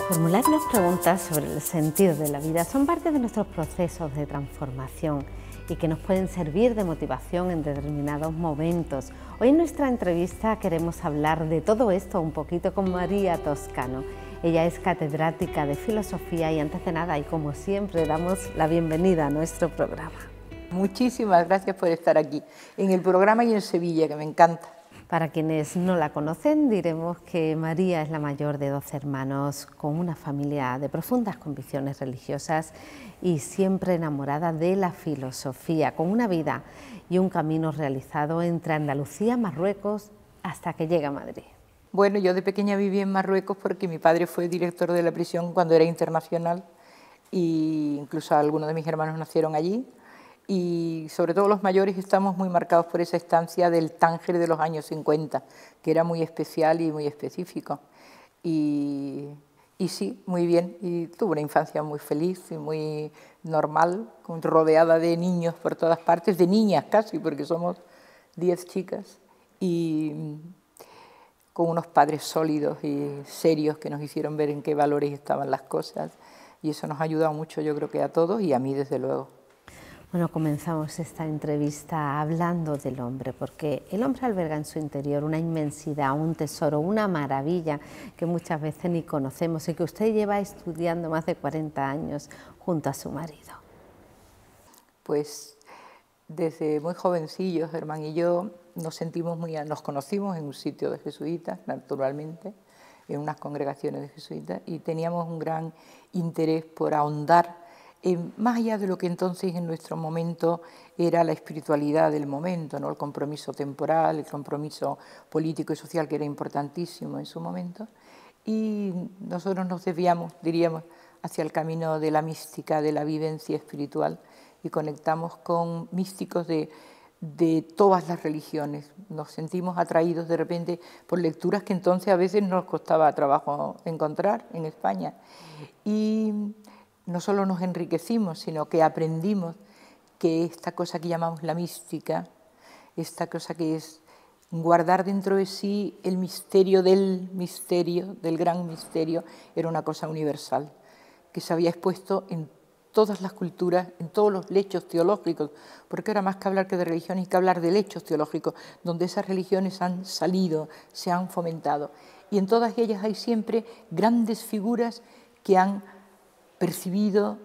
Formularnos preguntas sobre el sentido de la vida son parte de nuestros procesos de transformación y que nos pueden servir de motivación en determinados momentos. Hoy en nuestra entrevista queremos hablar de todo esto un poquito con María Toscano. Ella es catedrática de filosofía y antes de nada, y como siempre, damos la bienvenida a nuestro programa. Muchísimas gracias por estar aquí, en el programa y en Sevilla, que me encanta. Para quienes no la conocen, diremos que María es la mayor de 12 hermanos, con una familia de profundas convicciones religiosas y siempre enamorada de la filosofía, con una vida y un camino realizado entre Andalucía, Marruecos, hasta que llega a Madrid. Bueno, yo de pequeña viví en Marruecos porque mi padre fue director de la prisión cuando era internacional e incluso algunos de mis hermanos nacieron allí. Y sobre todo los mayores estamos muy marcados por esa estancia del Tánger de los años 50, que era muy especial y muy específico. Y sí, muy bien, y tuve una infancia muy feliz y muy normal, rodeada de niños por todas partes, de niñas casi, porque somos 10 chicas, y con unos padres sólidos y serios que nos hicieron ver en qué valores estaban las cosas, y eso nos ha ayudado mucho, yo creo que a todos, y a mí desde luego. Bueno, comenzamos esta entrevista hablando del hombre, porque el hombre alberga en su interior una inmensidad, un tesoro, una maravilla que muchas veces ni conocemos y que usted lleva estudiando más de 40 años junto a su marido. Pues desde muy jovencillos, Germán y yo, nos conocimos en un sitio de jesuitas, naturalmente, en unas congregaciones de jesuitas, y teníamos un gran interés por ahondar más allá de lo que entonces en nuestro momento era la espiritualidad del momento, ¿no? El compromiso temporal, el compromiso político y social que era importantísimo en su momento, y nosotros nos desviamos, diríamos, hacia el camino de la mística, de la vivencia espiritual, y conectamos con místicos de todas las religiones. Nos sentimos atraídos de repente por lecturas que entonces a veces nos costaba trabajo encontrar en España, y no solo nos enriquecimos, sino que aprendimos que esta cosa que llamamos la mística, esta cosa que es guardar dentro de sí el misterio, del gran misterio, era una cosa universal, que se había expuesto en todas las culturas, en todos los lechos teológicos, porque ahora más que hablar que de religión hay que hablar de lechos teológicos, donde esas religiones han salido, se han fomentado, y en todas ellas hay siempre grandes figuras que han percibido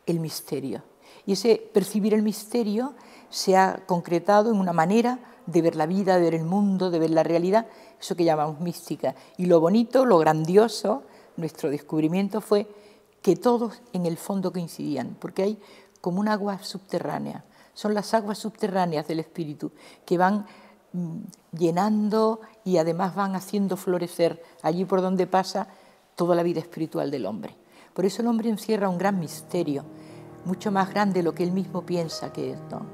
el misterio. Y ese percibir el misterio se ha concretado en una manera de ver la vida, de ver el mundo, de ver la realidad, eso que llamamos mística. Y lo bonito, lo grandioso, nuestro descubrimiento fue que todos en el fondo coincidían, porque hay como un agua subterránea, son las aguas subterráneas del espíritu que van llenando y además van haciendo florecer allí por donde pasa toda la vida espiritual del hombre. Por eso el hombre encierra un gran misterio, mucho más grande de lo que él mismo piensa que es, ¿no?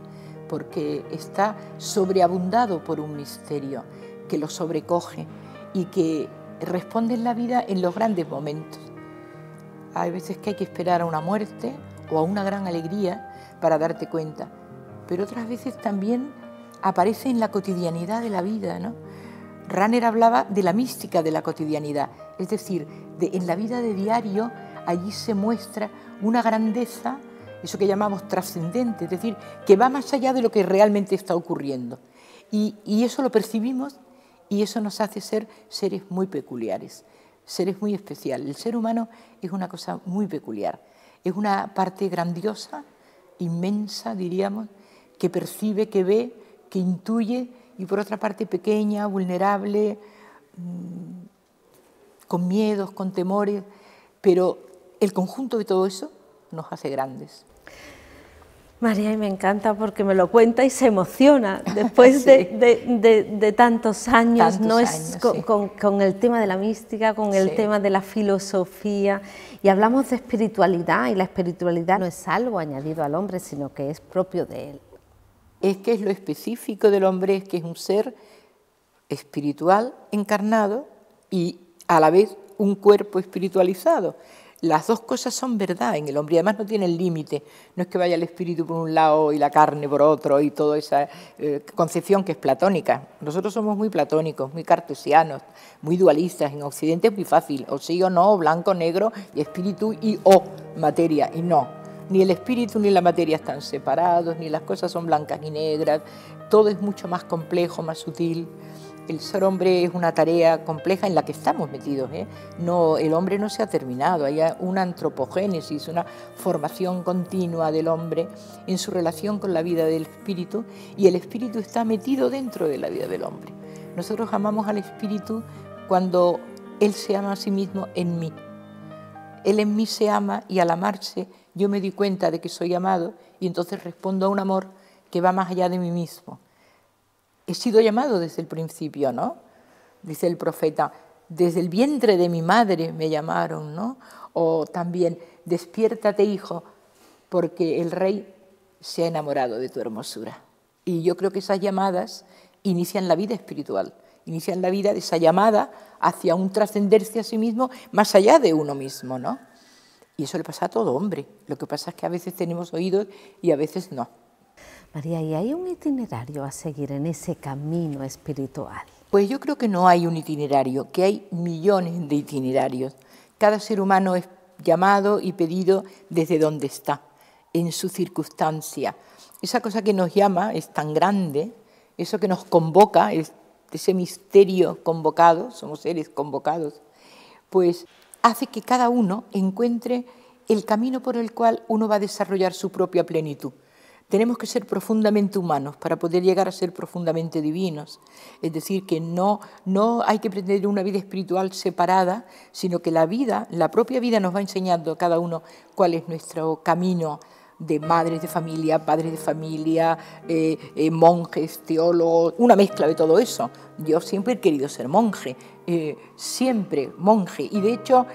Porque está sobreabundado por un misterio que lo sobrecoge y que responde en la vida en los grandes momentos. Hay veces que hay que esperar a una muerte o a una gran alegría para darte cuenta, pero otras veces también aparece en la cotidianidad de la vida, ¿no? Rahner hablaba de la mística de la cotidianidad, es decir, en la vida de diario. Allí se muestra una grandeza, eso que llamamos trascendente, es decir, que va más allá de lo que realmente está ocurriendo. Y eso lo percibimos y eso nos hace ser seres muy peculiares, seres muy especiales. El ser humano es una cosa muy peculiar, es una parte grandiosa, inmensa, diríamos, que percibe, que ve, que intuye, y por otra parte pequeña, vulnerable, con miedos, con temores, pero el conjunto de todo eso nos hace grandes. María, y me encanta porque me lo cuenta y se emociona después Sí. de tantos años, Sí. Con el tema de la mística, con el tema de la filosofía, y hablamos de espiritualidad, y la espiritualidad no es algo añadido al hombre, sino que es propio de él. Es que es lo específico del hombre, es que es un ser espiritual encarnado y a la vez un cuerpo espiritualizado. las dos cosas son verdad en el hombre y además no tienen límite. No es que vaya el espíritu por un lado y la carne por otro y toda esa concepción que es platónica. Nosotros somos muy platónicos, muy cartesianos, muy dualistas. En Occidente es muy fácil, o sí o no, o blanco, negro, y espíritu y o materia, y no. Ni el espíritu ni la materia están separados, ni las cosas son blancas ni negras. Todo es mucho más complejo, más sutil. El ser hombre es una tarea compleja en la que estamos metidos, ¿eh? No, el hombre no se ha terminado, hay una antropogénesis, una formación continua del hombre en su relación con la vida del espíritu, y el espíritu está metido dentro de la vida del hombre. Nosotros amamos al espíritu cuando él se ama a sí mismo en mí. Él en mí se ama y al amarse yo me di cuenta de que soy amado y entonces respondo a un amor que va más allá de mí mismo. He sido llamado desde el principio, ¿no? Dice el profeta, desde el vientre de mi madre me llamaron, ¿no? O también, despiértate, hijo, porque el rey se ha enamorado de tu hermosura. Y yo creo que esas llamadas inician la vida espiritual, inician la vida de esa llamada hacia un trascenderse a sí mismo más allá de uno mismo, ¿no? Y eso le pasa a todo hombre. Lo que pasa es que a veces tenemos oídos y a veces no. María, ¿y hay un itinerario a seguir en ese camino espiritual? Pues yo creo que no hay un itinerario, que hay millones de itinerarios. Cada ser humano es llamado y pedido desde donde está, en su circunstancia. Esa cosa que nos llama es tan grande, eso que nos convoca, es ese misterio convocado, somos seres convocados, pues hace que cada uno encuentre el camino por el cual uno va a desarrollar su propia plenitud. Tenemos que ser profundamente humanos para poder llegar a ser profundamente divinos. Es decir, que no hay que pretender una vida espiritual separada, sino que la vida, la propia vida nos va enseñando a cada uno cuál es nuestro camino de madres de familia, padres de familia, monjes, teólogos, una mezcla de todo eso. Yo siempre he querido ser monje, siempre monje, y de hecho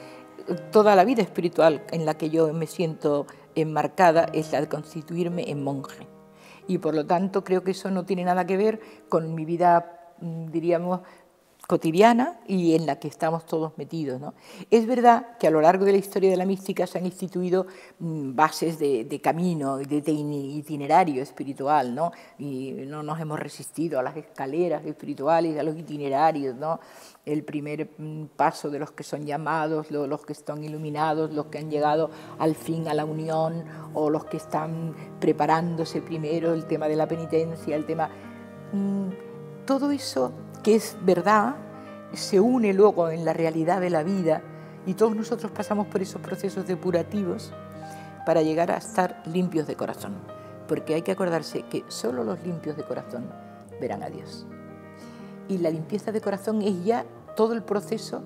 toda la vida espiritual en la que yo me siento enmarcada es la de constituirme en monje. Y por lo tanto creo que eso no tiene nada que ver con mi vida, diríamos, cotidiana y en la que estamos todos metidos, ¿no? Es verdad que a lo largo de la historia de la mística se han instituido bases de camino, de itinerario espiritual, ¿no? Y no nos hemos resistido a las escaleras espirituales, a los itinerarios, ¿no? El primer paso de los que son llamados, los que están iluminados, los que han llegado al fin a la unión, o los que están preparándose primero, el tema de la penitencia, el tema... todo eso que es verdad, se une luego en la realidad de la vida, y todos nosotros pasamos por esos procesos depurativos para llegar a estar limpios de corazón, porque hay que acordarse que solo los limpios de corazón verán a Dios. Y la limpieza de corazón es ya todo el proceso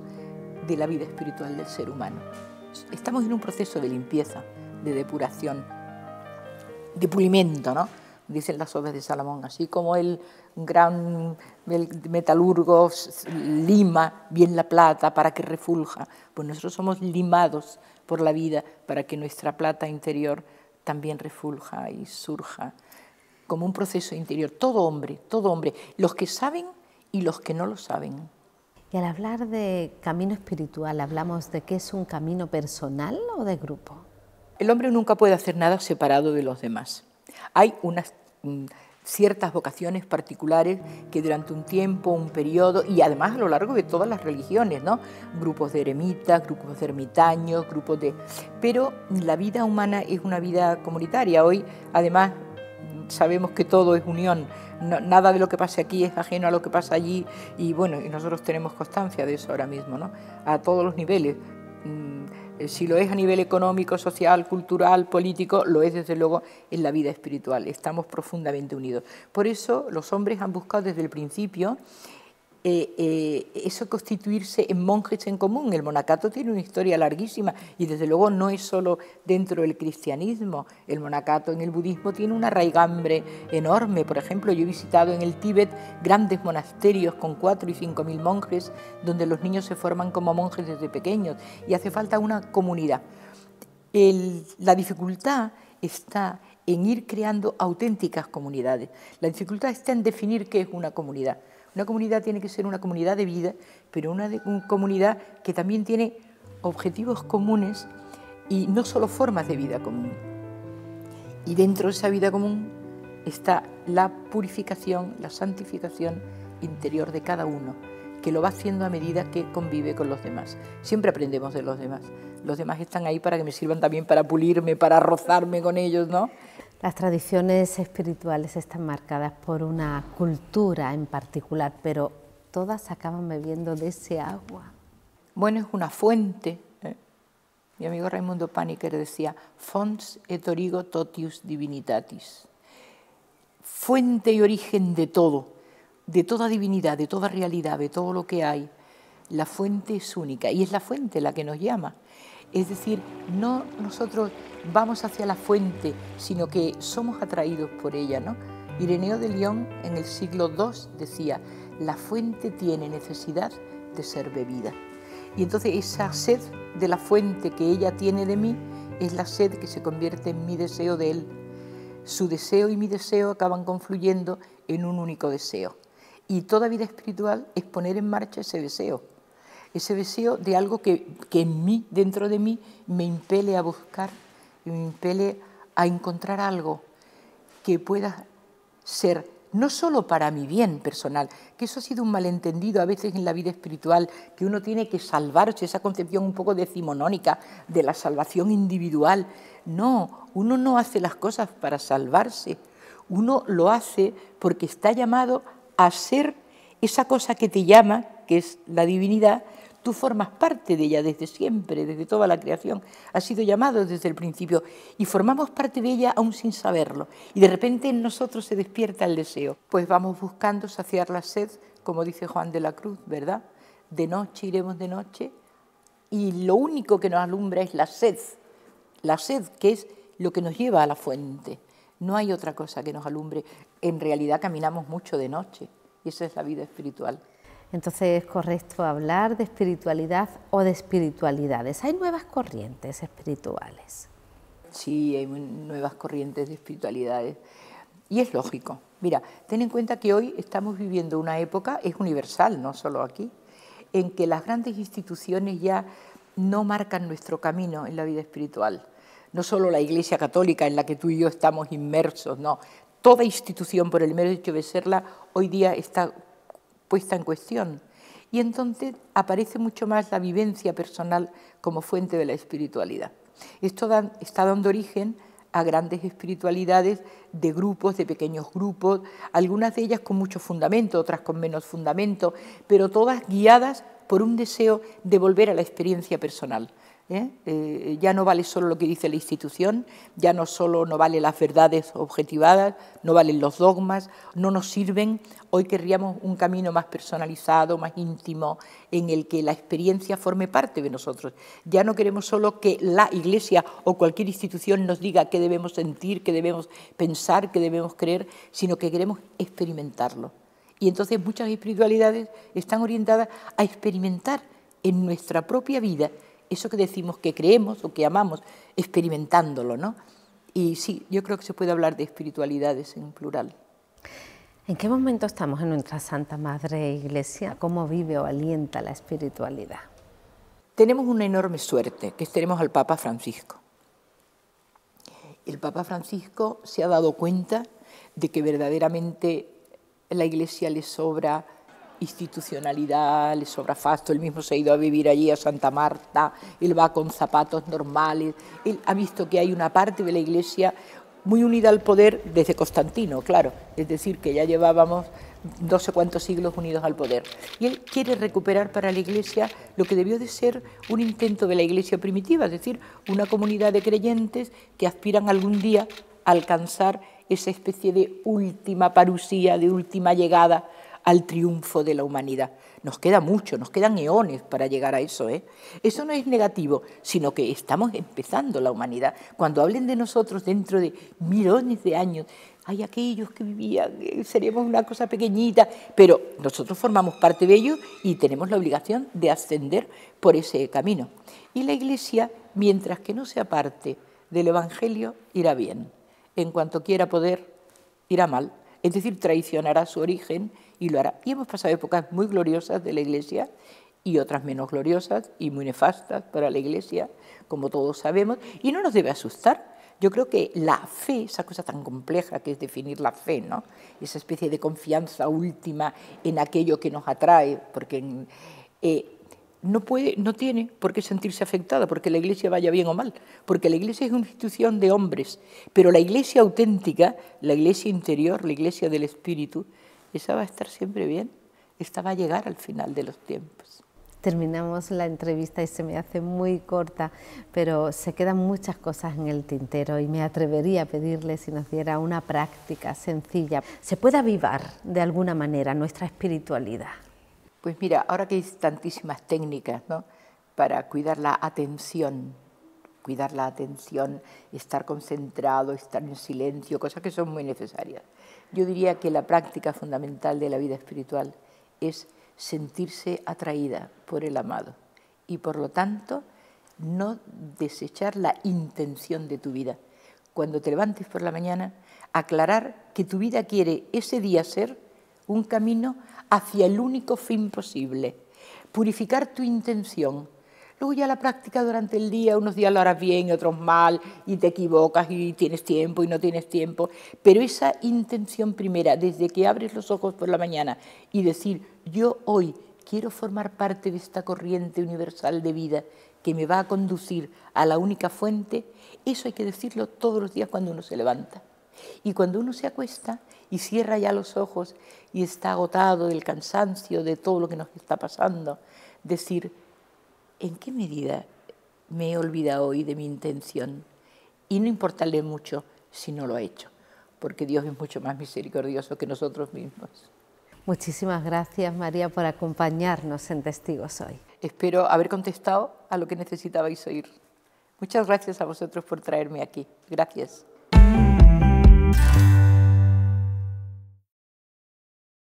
de la vida espiritual del ser humano. Estamos en un proceso de limpieza, de depuración, de pulimento, ¿no? Dicen las obras de Salomón, así como el gran metalurgo lima bien la plata para que refulja, pues nosotros somos limados por la vida para que nuestra plata interior también refulja y surja como un proceso interior. Todo hombre, los que saben y los que no lo saben. Y al hablar de camino espiritual, ¿hablamos de que es un camino personal o de grupo? El hombre nunca puede hacer nada separado de los demás. Hay unas ciertas vocaciones particulares que durante un tiempo, un periodo, y además a lo largo de todas las religiones, ¿no? Grupos de eremitas, grupos de ermitaños, grupos de... Pero la vida humana es una vida comunitaria. Hoy, además, sabemos que todo es unión. Nada de lo que pase aquí es ajeno a lo que pasa allí, y bueno, y nosotros tenemos constancia de eso ahora mismo, ¿no? A todos los niveles. Si lo es a nivel económico, social, cultural, político, lo es desde luego en la vida espiritual. Estamos profundamente unidos. Por eso los hombres han buscado desde el principio eso, constituirse en monjes en común. El monacato tiene una historia larguísima y desde luego no es solo dentro del cristianismo. El monacato en el budismo tiene una raigambre enorme. Por ejemplo, yo he visitado en el Tíbet grandes monasterios con 4.000 y 5.000 monjes, donde los niños se forman como monjes desde pequeños y hace falta una comunidad. La dificultad está en ir creando auténticas comunidades. La dificultad está en definir qué es una comunidad. Una comunidad tiene que ser una comunidad de vida, pero una comunidad que también tiene objetivos comunes y no solo formas de vida común. Y dentro de esa vida común está la purificación, la santificación interior de cada uno, que lo va haciendo a medida que convive con los demás. Siempre aprendemos de los demás. Los demás están ahí para que me sirvan también para pulirme, para rozarme con ellos, ¿no? Las tradiciones espirituales están marcadas por una cultura en particular, pero todas acaban bebiendo de ese agua. Bueno, es una fuente. Mi amigo Raimundo Paniker decía, fons et origo totius divinitatis. Fuente y origen de todo, de toda divinidad, de toda realidad, de todo lo que hay. La fuente es única y es la fuente la que nos llama. Es decir, no nosotros vamos hacia la fuente, sino que somos atraídos por ella, ¿no? Ireneo de Lyon en el siglo II decía, la fuente tiene necesidad de ser bebida. Y entonces esa sed de la fuente que ella tiene de mí es la sed que se convierte en mi deseo de él. Su deseo y mi deseo acaban confluyendo en un único deseo. Y toda vida espiritual es poner en marcha ese deseo de algo que en mí, dentro de mí, me impele a buscar, me impele a encontrar algo que pueda ser no solo para mi bien personal, que eso ha sido un malentendido a veces en la vida espiritual, que uno tiene que salvarse, esa concepción un poco decimonónica de la salvación individual. No, uno no hace las cosas para salvarse, uno lo hace porque está llamado a ser esa cosa que te llama, que es la divinidad. Tú formas parte de ella desde siempre, desde toda la creación. Has sido llamado desde el principio y formamos parte de ella aún sin saberlo. Y de repente en nosotros se despierta el deseo. Pues vamos buscando saciar la sed, como dice Juan de la Cruz, ¿verdad? De noche iremos de noche y lo único que nos alumbra es la sed que es lo que nos lleva a la fuente. No hay otra cosa que nos alumbre. En realidad caminamos mucho de noche y esa es la vida espiritual. Entonces, ¿es correcto hablar de espiritualidad o de espiritualidades? ¿Hay nuevas corrientes espirituales? Sí, hay nuevas corrientes de espiritualidades. Y es lógico. Mira, ten en cuenta que hoy estamos viviendo una época, es universal, no solo aquí, en que las grandes instituciones ya no marcan nuestro camino en la vida espiritual. No solo la Iglesia Católica en la que tú y yo estamos inmersos, no. Toda institución, por el mero hecho de serla, hoy día está puesta en cuestión. Y entonces aparece mucho más la vivencia personal como fuente de la espiritualidad. Esto está dando origen a grandes espiritualidades de grupos, de pequeños grupos, algunas de ellas con mucho fundamento, otras con menos fundamento, pero todas guiadas por un deseo de volver a la experiencia personal. Ya no vale solo lo que dice la institución, ya no solo no valen las verdades objetivadas, no valen los dogmas, no nos sirven. Hoy querríamos un camino más personalizado, más íntimo, en el que la experiencia forme parte de nosotros. Ya no queremos solo que la Iglesia o cualquier institución nos diga qué debemos sentir, qué debemos pensar, qué debemos creer, sino que queremos experimentarlo. Y entonces muchas espiritualidades están orientadas a experimentar en nuestra propia vida eso que decimos que creemos o que amamos, experimentándolo, ¿no? Y sí, yo creo que se puede hablar de espiritualidades en plural. ¿En qué momento estamos en nuestra Santa Madre Iglesia? ¿Cómo vive o alienta la espiritualidad? Tenemos una enorme suerte, que tenemos al Papa Francisco. El Papa Francisco se ha dado cuenta de que verdaderamente a la Iglesia le sobra institucionalidad, le sobra fasto. Él mismo se ha ido a vivir allí a Santa Marta, él va con zapatos normales, él ha visto que hay una parte de la Iglesia muy unida al poder desde Constantino, claro, es decir, que ya llevábamos no sé cuántos siglos unidos al poder. Y él quiere recuperar para la Iglesia lo que debió de ser un intento de la Iglesia primitiva, es decir, una comunidad de creyentes que aspiran algún día a alcanzar esa especie de última parusía, de última llegada al triunfo de la humanidad. Nos queda mucho, nos quedan eones para llegar a eso, ¿eh? Eso no es negativo, sino que estamos empezando la humanidad. Cuando hablen de nosotros dentro de millones de años, hay aquellos que vivían, seríamos una cosa pequeñita, pero nosotros formamos parte de ellos y tenemos la obligación de ascender por ese camino. Y la Iglesia, mientras que no sea parte del Evangelio, irá bien. En cuanto quiera poder, irá mal. Es decir, traicionará su origen y lo hará. Y hemos pasado épocas muy gloriosas de la Iglesia y otras menos gloriosas y muy nefastas para la Iglesia, como todos sabemos, y no nos debe asustar. Yo creo que la fe, esa cosa tan compleja que es definir la fe, ¿no? Esa especie de confianza última en aquello que nos atrae, porque no tiene por qué sentirse afectada porque la Iglesia vaya bien o mal, porque la Iglesia es una institución de hombres, pero la Iglesia auténtica, la Iglesia interior, la Iglesia del Espíritu, esa va a estar siempre bien, esta va a llegar al final de los tiempos. Terminamos la entrevista y se me hace muy corta, pero se quedan muchas cosas en el tintero y me atrevería a pedirle si nos diera una práctica sencilla. ¿Se puede avivar de alguna manera nuestra espiritualidad? Pues mira, ahora que hay tantísimas técnicas, ¿no?, para cuidar la atención, estar concentrado, estar en silencio, cosas que son muy necesarias. Yo diría que la práctica fundamental de la vida espiritual es sentirse atraída por el amado y por lo tanto no desechar la intención de tu vida. Cuando te levantes por la mañana, aclarar que tu vida quiere ese día ser un camino hacia el único fin posible, purificar tu intención. Luego ya la práctica durante el día, unos días lo harás bien y otros mal, y te equivocas y tienes tiempo y no tienes tiempo, pero esa intención primera, desde que abres los ojos por la mañana y decir, yo hoy quiero formar parte de esta corriente universal de vida que me va a conducir a la única fuente, eso hay que decirlo todos los días cuando uno se levanta. Y cuando uno se acuesta y cierra ya los ojos y está agotado del cansancio, de todo lo que nos está pasando, decir, ¿en qué medida me he olvidado hoy de mi intención? Y no importarle mucho si no lo ha hecho, porque Dios es mucho más misericordioso que nosotros mismos. Muchísimas gracias, María, por acompañarnos en Testigos hoy. Espero haber contestado a lo que necesitabais oír. Muchas gracias a vosotros por traerme aquí. Gracias.